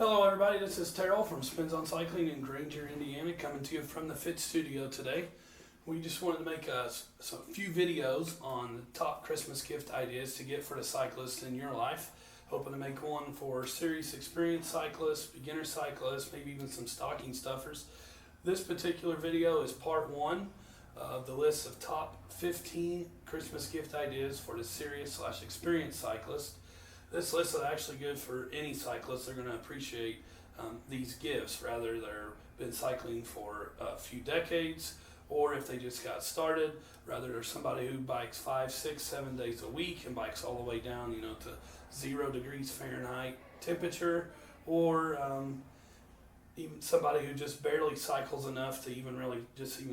Hello everybody, this is Terrell from SpinZone Cycling in Granger, Indiana, coming to you from the Fit Studio today. We just wanted to make a few videos on the top Christmas gift ideas to get for the cyclist in your life. Hoping to make one for serious experienced cyclists, beginner cyclists, maybe even some stocking stuffers. This particular video is part one of the list of top 15 Christmas gift ideas for the serious/experienced cyclist. This list is actually good for any cyclist. They're going to appreciate these gifts, rather they've been cycling for a few decades, or if they just got started, rather they're somebody who bikes 5, 6, 7 days a week and bikes all the way down, to 0 degrees Fahrenheit temperature, or even somebody who just barely cycles enough to even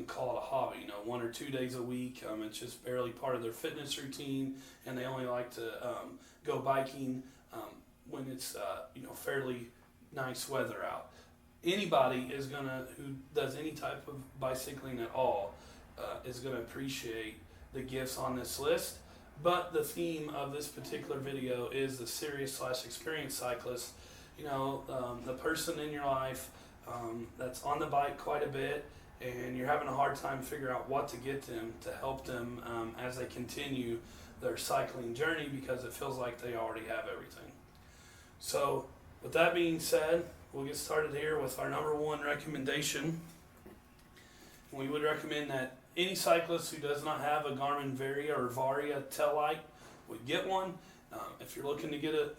call it a hobby, 1 or 2 days a week. It's just barely part of their fitness routine, and they only like to go biking when it's fairly nice weather out. Anybody who does any type of bicycling at all is gonna appreciate the gifts on this list. But the theme of this particular video is the serious/experienced cyclist. The person in your life that's on the bike quite a bit, and you're having a hard time figuring out what to get them to help them as they continue their cycling journey, because it feels like they already have everything. So with that being said, we'll get started here with our number one recommendation. We would recommend that any cyclist who does not have a Garmin Varia or Varia tail light would get one. If you're looking to get a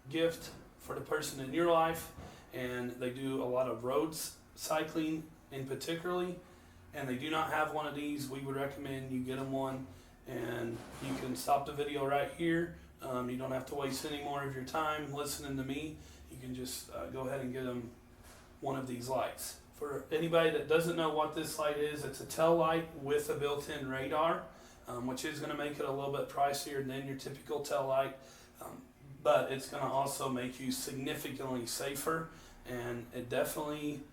gift for the person in your life and they do a lot of roads cycling in particularly, and they do not have one of these, we would recommend you get them one. And you can stop the video right here. You don't have to waste any more of your time listening to me. You can just go ahead and get them one of these lights. For anybody that doesn't know what this light is, it's a tail light with a built-in radar, which is going to make it a little bit pricier than your typical tail light, but it's going to also make you significantly safer, and it definitely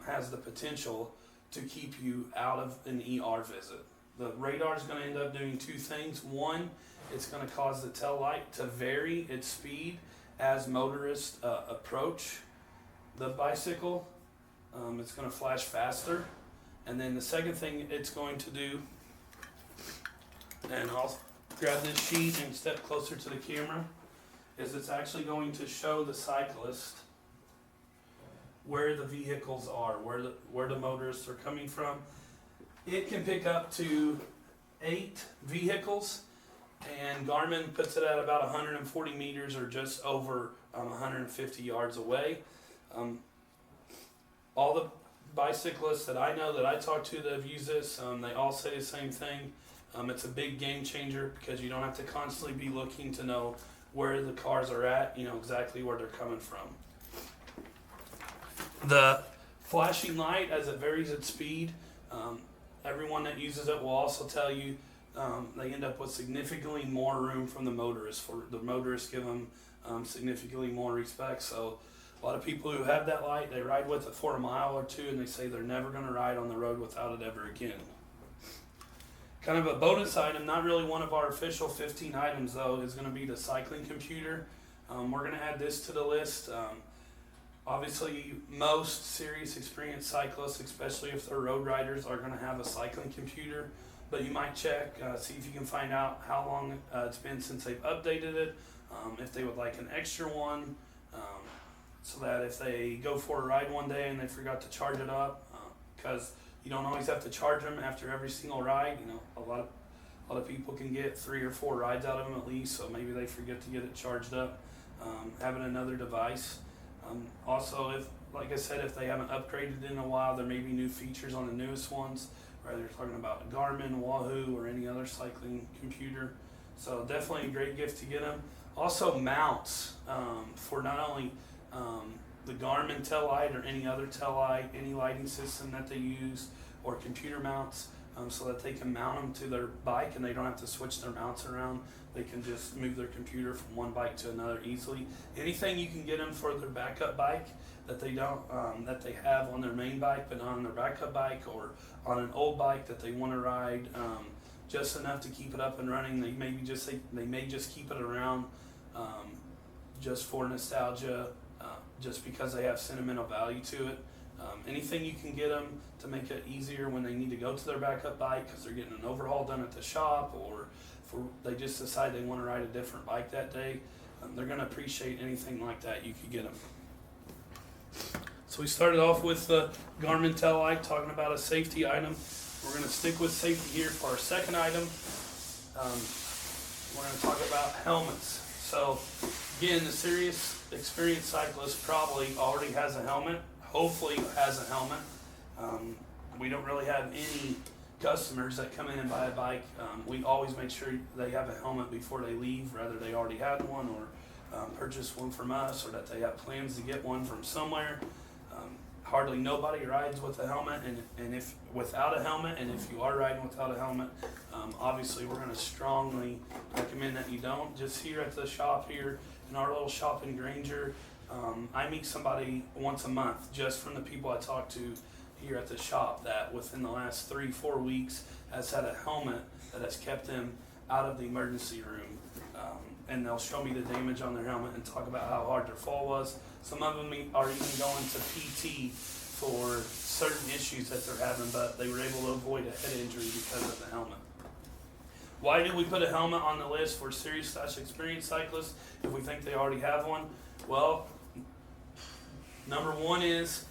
has the potential to keep you out of an ER visit. The radar is going to end up doing two things. One, it's going to cause the tail light to vary its speed as motorists approach the bicycle. It's going to flash faster. And then the second thing it's going to do, and I'll grab this sheet and step closer to the camera, is it's actually going to show the cyclist where the vehicles are, where the motorists are coming from. It can pick up to 8 vehicles, and Garmin puts it at about 140 meters or just over 150 yards away. All the bicyclists that I know that I talk to that have used this, they all say the same thing. It's a big game changer because you don't have to constantly be looking to know where the cars are at, exactly where they're coming from. The flashing light, as it varies its speed, everyone that uses it will also tell you they end up with significantly more room from the motorists. For the motorists give them significantly more respect. So a lot of people who have that light, they ride with it for a mile or two, and they say they're never going to ride on the road without it ever again. Kind of a bonus item, not really one of our official 15 items though, is going to be the cycling computer. We're going to add this to the list. Obviously, most serious experienced cyclists, especially if they're road riders, are going to have a cycling computer. But you might check, see if you can find out how long it's been since they've updated it, if they would like an extra one, so that if they go for a ride one day and they forgot to charge it up, because you don't always have to charge them after every single ride. A lot of people can get 3 or 4 rides out of them at least, so maybe they forget to get it charged up. Having another device. Also, if they haven't upgraded in a while, there may be new features on the newest ones, whether you're talking about Garmin, Wahoo, or any other cycling computer. So definitely a great gift to get them. Also mounts for not only the Garmin tail light or any other tail light, any lighting system that they use, or computer mounts, so that they can mount them to their bike and they don't have to switch their mounts around. They can just move their computer from one bike to another easily. Anything you can get them for their backup bike that they don't that they have on their main bike but not on their backup bike, or on an old bike that they want to ride just enough to keep it up and running. They may just keep it around just for nostalgia, just because they have sentimental value to it. Anything you can get them to make it easier when they need to go to their backup bike because they're getting an overhaul done at the shop, or they just decide they want to ride a different bike that day, they're going to appreciate anything like that you could get them. So we started off with the Garmin Tellite, talking about a safety item. We're going to stick with safety here for our second item. We're going to talk about helmets. So again, the serious experienced cyclist probably already has a helmet, hopefully has a helmet. We don't really have any customers that come in and buy a bike. We always make sure they have a helmet before they leave, whether they already had one or purchase one from us, or that they have plans to get one from somewhere. Hardly nobody rides with a helmet, and if without a helmet, and if you are riding without a helmet, obviously we're going to strongly recommend that you don't. Just here at the shop here, in our little shop in Granger, I meet somebody once a month just from the people I talk to here at the shop that within the last 3-4 weeks has had a helmet that has kept them out of the emergency room. And they'll show me the damage on their helmet and talk about how hard their fall was. Some of them are even going to PT for certain issues that they're having, but they were able to avoid a head injury because of the helmet. Why do we put a helmet on the list for serious/experienced cyclists if we think they already have one? Well, number one is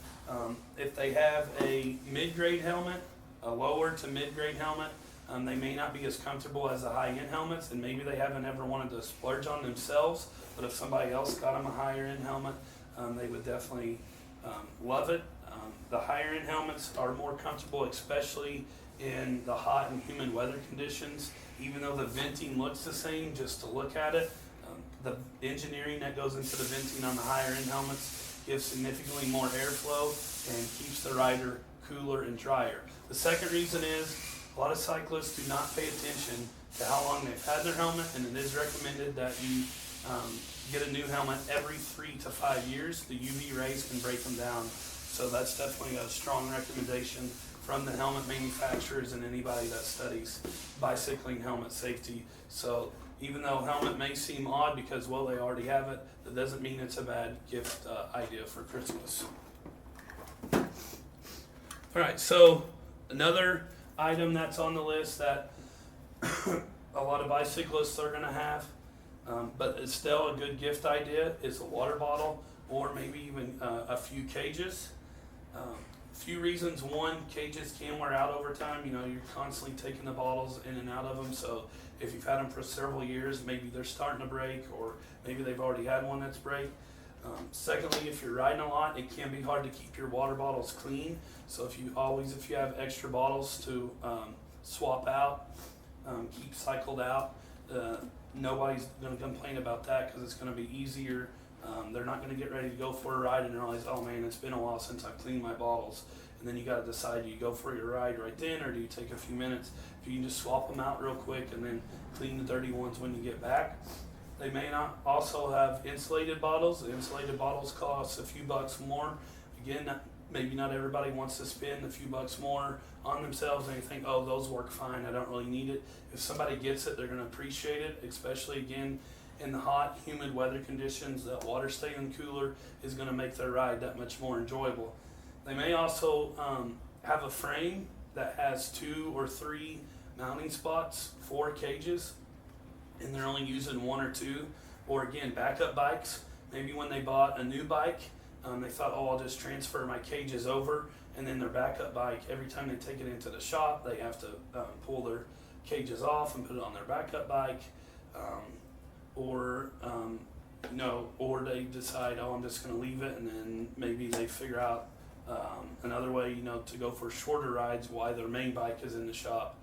if they have a mid-grade helmet, a lower to mid-grade helmet, they may not be as comfortable as the high-end helmets, and maybe they haven't ever wanted to splurge on themselves, but if somebody else got them a higher-end helmet, they would definitely love it. The higher-end helmets are more comfortable, especially in the hot and humid weather conditions. Even though the venting looks the same, just to look at it, the engineering that goes into the venting on the higher-end helmets gives significantly more airflow and keeps the rider cooler and drier. The second reason is a lot of cyclists do not pay attention to how long they've had their helmet, and it is recommended that you get a new helmet every 3 to 5 years. The UV rays can break them down, so that's definitely a strong recommendation from the helmet manufacturers and anybody that studies bicycling helmet safety. So even though helmet may seem odd because, well, they already have it, that doesn't mean it's a bad gift idea for Christmas. All right, so another item that's on the list that a lot of bicyclists are going to have, but it's still a good gift idea, is a water bottle, or maybe even a few cages. Few reasons. One, cages can wear out over time. You know, you're constantly taking the bottles in and out of them, so if you've had them for several years, maybe they're starting to break, or maybe they've already had one that's break. Secondly, if you're riding a lot, it can be hard to keep your water bottles clean. So if you have extra bottles to swap out, keep cycled out, nobody's going to complain about that because it's going to be easier. They're not going to get ready to go for a ride and realize, oh man, it's been a while since I've cleaned my bottles. And then you got to decide, do you go for your ride right then, or do you take a few minutes? If you can just swap them out real quick and then clean the dirty ones when you get back. They may not also have insulated bottles. The insulated bottles cost a few bucks more. Again, maybe not everybody wants to spend a few bucks more on themselves, and they think, oh, those work fine, I don't really need it. If somebody gets it, they're going to appreciate it, especially again in the hot, humid weather conditions. That water staying cooler is going to make their ride that much more enjoyable. They may also have a frame that has 2 or 3 mounting spots for cages, and they're only using 1 or 2. Or again, backup bikes, maybe when they bought a new bike, they thought, oh, I'll just transfer my cages over, and then their backup bike, every time they take it into the shop, they have to pull their cages off and put it on their backup bike. Or they decide, oh, I'm just going to leave it, and then maybe they figure out another way, to go for shorter rides while their main bike is in the shop,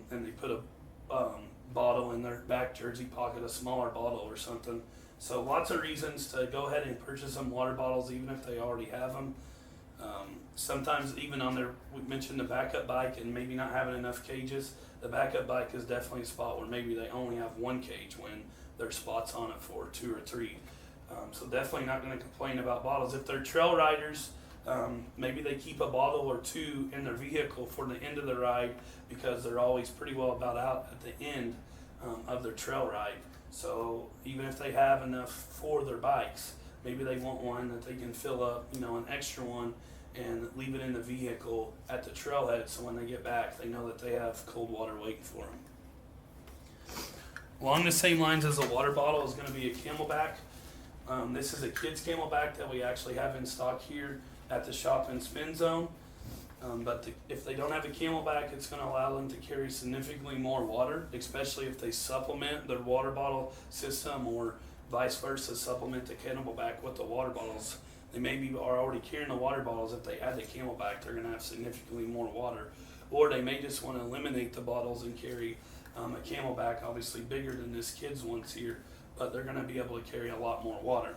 and they put a bottle in their back jersey pocket, a smaller bottle or something. So lots of reasons to go ahead and purchase some water bottles, even if they already have them. Sometimes even we mentioned the backup bike and maybe not having enough cages. The backup bike is definitely a spot where maybe they only have 1 cage when there's spots on it for 2 or 3. So definitely not going to complain about bottles. If they're trail riders, maybe they keep a bottle or 2 in their vehicle for the end of the ride, because they're always pretty well about out at the end of their trail ride. So even if they have enough for their bikes, maybe they want one that they can fill up, an extra one, and leave it in the vehicle at the trailhead, so when they get back, they know that they have cold water waiting for them. Along the same lines as a water bottle is going to be a Camelback. This is a kid's Camelback that we actually have in stock here at the shop in SpinZone. But if they don't have a Camelback, it's going to allow them to carry significantly more water, especially if they supplement their water bottle system, or vice versa, supplement the Camelback with the water bottles. They maybe are already carrying the water bottles. If they add the Camelback, they're going to have significantly more water. Or they may just want to eliminate the bottles and carry a Camelback, obviously bigger than this kid's ones here, but they're going to be able to carry a lot more water.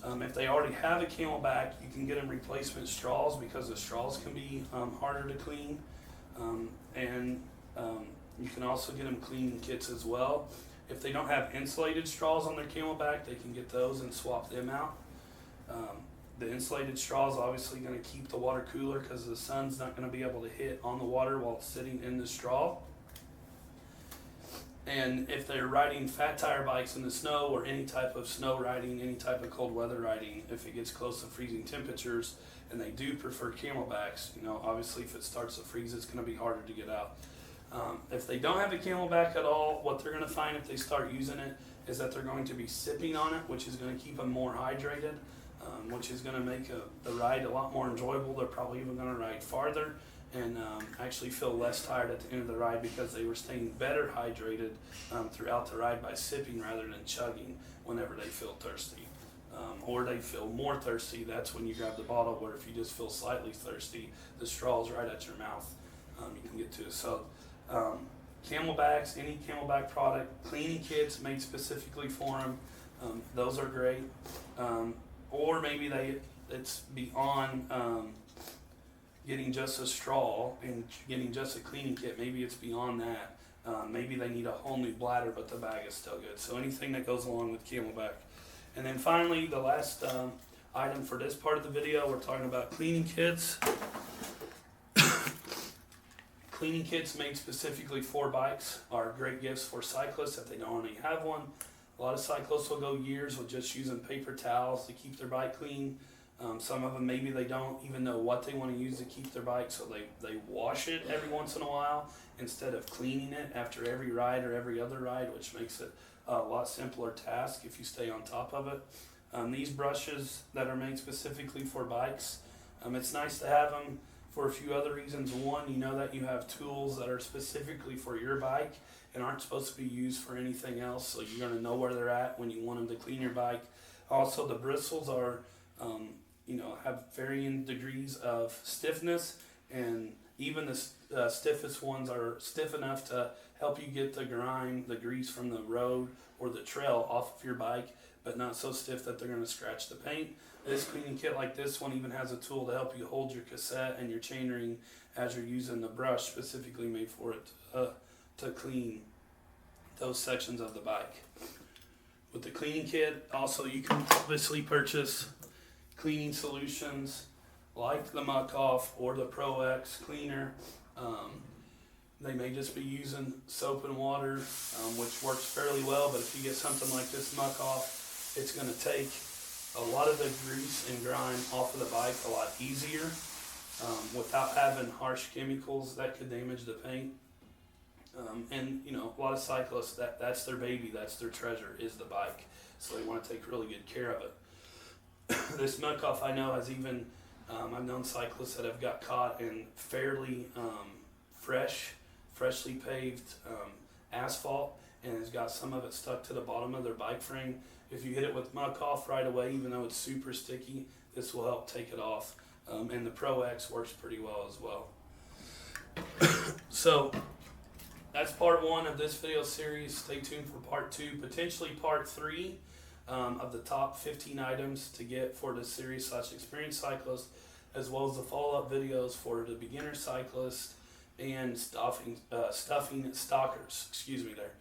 If they already have a Camelback, you can get them replacement straws, because the straws can be harder to clean. And you can also get them cleaning kits as well. If they don't have insulated straws on their Camelback, they can get those and swap them out. The insulated straw is obviously going to keep the water cooler, because the sun's not going to be able to hit on the water while it's sitting in the straw. And if they're riding fat tire bikes in the snow, or any type of snow riding, any type of cold weather riding, if it gets close to freezing temperatures, and they do prefer Camelbacks, obviously if it starts to freeze, it's going to be harder to get out. If they don't have a Camelback at all, what they're going to find if they start using it is that they're going to be sipping on it, which is going to keep them more hydrated, which is going to make the ride a lot more enjoyable. They're probably even going to ride farther and actually feel less tired at the end of the ride, because they were staying better hydrated throughout the ride by sipping rather than chugging whenever they feel thirsty. Or they feel more thirsty, that's when you grab the bottle, where if you just feel slightly thirsty, the straw is right at your mouth. You can get to it. So Camelbacks, any Camelback product, cleaning kits made specifically for them, those are great. Or maybe it's beyond getting just a straw and getting just a cleaning kit. Maybe it's beyond that. Maybe they need a whole new bladder, but the bag is still good. So anything that goes along with Camelback. And then finally, the last item for this part of the video, we're talking about cleaning kits. Cleaning kits made specifically for bikes are great gifts for cyclists if they don't already have one. A lot of cyclists will go years with just using paper towels to keep their bike clean. Some of them, maybe they don't even know what they want to use to keep their bike, so they wash it every once in a while instead of cleaning it after every ride or every other ride, which makes it a lot simpler task if you stay on top of it. These brushes that are made specifically for bikes, it's nice to have them for a few other reasons. One, you know that you have tools that are specifically for your bike and aren't supposed to be used for anything else, so you're going to know where they're at when you want them to clean your bike. Also, the bristles are have varying degrees of stiffness, and even the stiffest ones are stiff enough to help you get the grime, the grease from the road or the trail off of your bike, but not so stiff that they're going to scratch the paint. This cleaning kit like this one even has a tool to help you hold your cassette and your chainring as you're using the brush specifically made for it to clean those sections of the bike. With the cleaning kit, also you can obviously purchase cleaning solutions like the Muck Off or the Pro X cleaner. They may just be using soap and water, which works fairly well, but if you get something like this Muck Off, it's going to take a lot of the grease and grime off of the bike a lot easier without having harsh chemicals that could damage the paint. And a lot of cyclists, that's their baby, that's their treasure, is the bike, so they want to take really good care of it. This Muck Off, I know, has even I've known cyclists that have got caught in fairly freshly paved asphalt, and has got some of it stuck to the bottom of their bike frame. If you hit it with Muck Off right away, even though it's super sticky, this will help take it off. And the Pro X works pretty well as well. So that's part 1 of this video series. Stay tuned for part 2, potentially part 3 of the top 15 items to get for the series / experienced cyclist, as well as the follow-up videos for the beginner cyclist and stuffing stalkers. Excuse me there.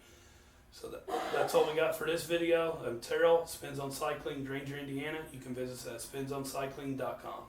So that's all we got for this video. I'm Terrell, SpinZone Cycling, Granger, Indiana. You can visit us at spinzonecycling.com.